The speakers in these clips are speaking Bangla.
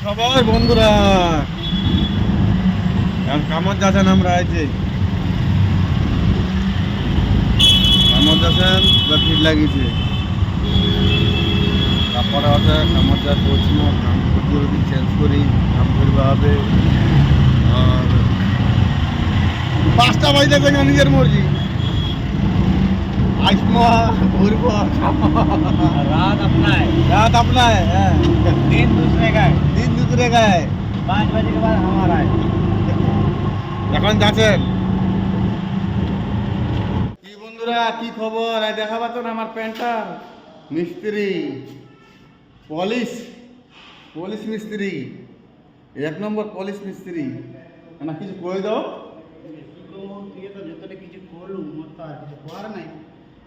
খবর বন্ধুরা? এখন কামত যাচ্ছেন আমরা, এই যে কামত যাচ্ছেন, ভিড় লাগিয়েছে। তারপরে হচ্ছে কামত যা করছি না, কাম করতে যদি চেঞ্জ করি কাম করবা হবে। আর 5টা বাজতে থেকে নিজের মর্জি আসমা ঘুরবো रात अपना है, রাত আপনার। হ্যাঁ, दिन दूसरे का है। দিন দুপুরে গায়ে 5 बजे के बाद हमारा है। এখন যাচ্ছেন। কি বন্ধুরা, কি খবর? দেখা পাচ্ছ না আমার প্যান্টটা? মিস্ত্রি পলিশ পলিশ মিস্ত্রি, 1 নম্বর পলিশ মিস্ত্রি। না কিছু কই দাও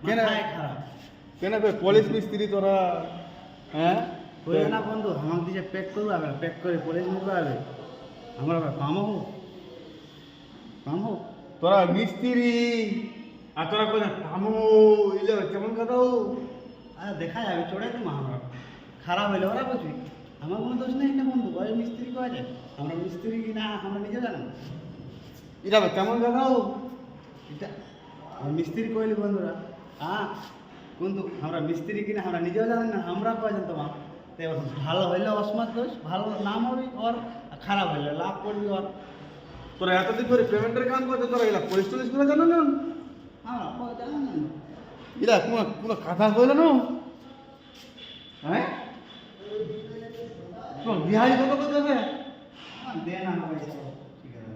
কেন? কেন পলিশ মিস্ত্রি তোরা? হ্যাঁ না বন্ধু আমাকে দিয়ে প্যাক করবো, আবার প্যাক করে পলিশ নিতে হবে। আমরা আবার পাম হোক তোরা মিস্ত্রি আর তোরা কই না কামু ইলে কেমন কথা? আর দেখা যাবে, চড়াই দেবো আমরা। খারাপ হইলে ওরা বুঝবি, আমার কোনো দোষ নেই না বন্ধু। ওই মিস্ত্রি করা যায়, আমরা মিস্ত্রি কিনা আমরা নিজে জানো। এটা কেমন কথা? এটা মিস্ত্রি কইলি বন্ধুরা, হ্যাঁ কিন্তু আমরা মিস্ত্রি কিনা আমরা নিজেও জানি না, আমরা কয় জানতো মা। তো এবার ভালো হইলে অসমাত দোষ, ভালো নাম হবে ওর, আর খারাপ হইলে লাভ করবি ওর। তোরা এতদিন ধরে পেমেন্টের কাম করতে, তোরা এগুলা পলিশ টলিশ করে জানো না? হ্যাঁ জানো না এরা কোনো কোনো কথা কইল না? হ্যাঁ তোর বিহারি কত করতেছে? দে না পয়সা, ঠিক আছে।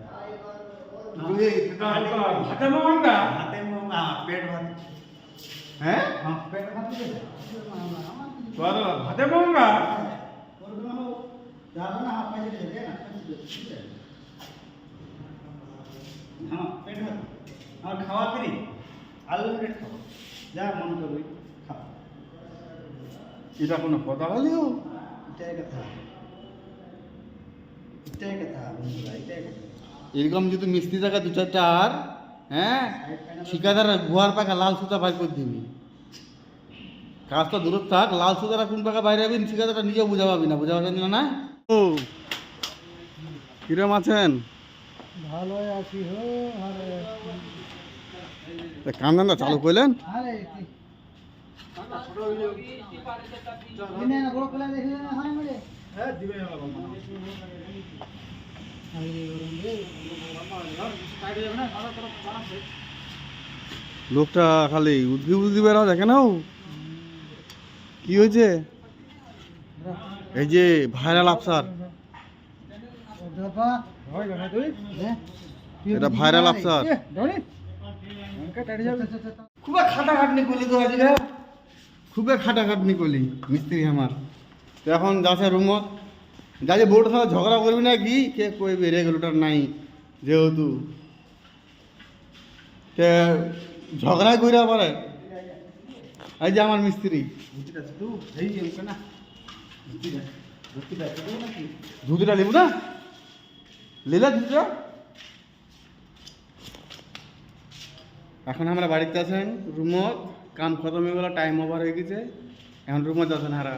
হাতে মামা হাতে মোমা পেট ভাত। হ্যাঁ হ্যাঁ পেট ভাত দিবে তোর হাতে মামা যাবে না, হাফ পয়সা দে না। হ্যাঁ পেট ভাত আর খাওয়া ফ্রি, আনলিমিটেড খাও, যা মন করবি খাও। এটা কোনো কথা হলেও? এটাই কথা, এটাই কথা বন্ধুরা, এটাই কথা। এরকম যদি মিস্ত্রি থাকা 2-4টা আর হ্যাঁ ঠিকাদার গুহার পাকা লাল সুতা বাইর করে দিবি। কাজ তো দূর থাক, লাল সুতারা কোন পাকা বাইরে যাবি ঠিকাদারটা নিজেও বুঝা পাবি না। বুঝা পাচ্ছেন না? ও কিরম আছেন? ভালো আছি হো। কাম ধান্দা চালু করলেন? আরে দিনে না বড় কলা দেখলে না হয় মানে। হ্যাঁ দিবে না বাবা। আরে গরম রে, কাটে যাবে না, ভালো করে বানাছে। লোকটা খালি উদ্ঘি উদ্ঘি বের হয়, দেখে নাও কি হয়েছে। এই যে ভাইরাল আফসার, এটা ভাইরাল আফসার। খুব খাটাখাটনি করলি তো আজকে, খুবই খাটাখাটনি করলি মিস্ত্রি আমার। তো এখন যাচ্ছে রুমত, যাচ্ছে বোর্ড সাথে ঝগড়া করবি না কি? কে কইবি রেগুলেটর নাই যেহেতু, কে ঝগড়া কইরা পারে। এই যে আমার মিস্ত্রি ধুতিটা নিব না, লিলা ধুতিটা। এখন আমরা বাড়িতে আছেন রুমত, কাম খতম হয়ে গেল, টাইম ওভার হয়ে গেছে। এখন রুমত আছেন হারা।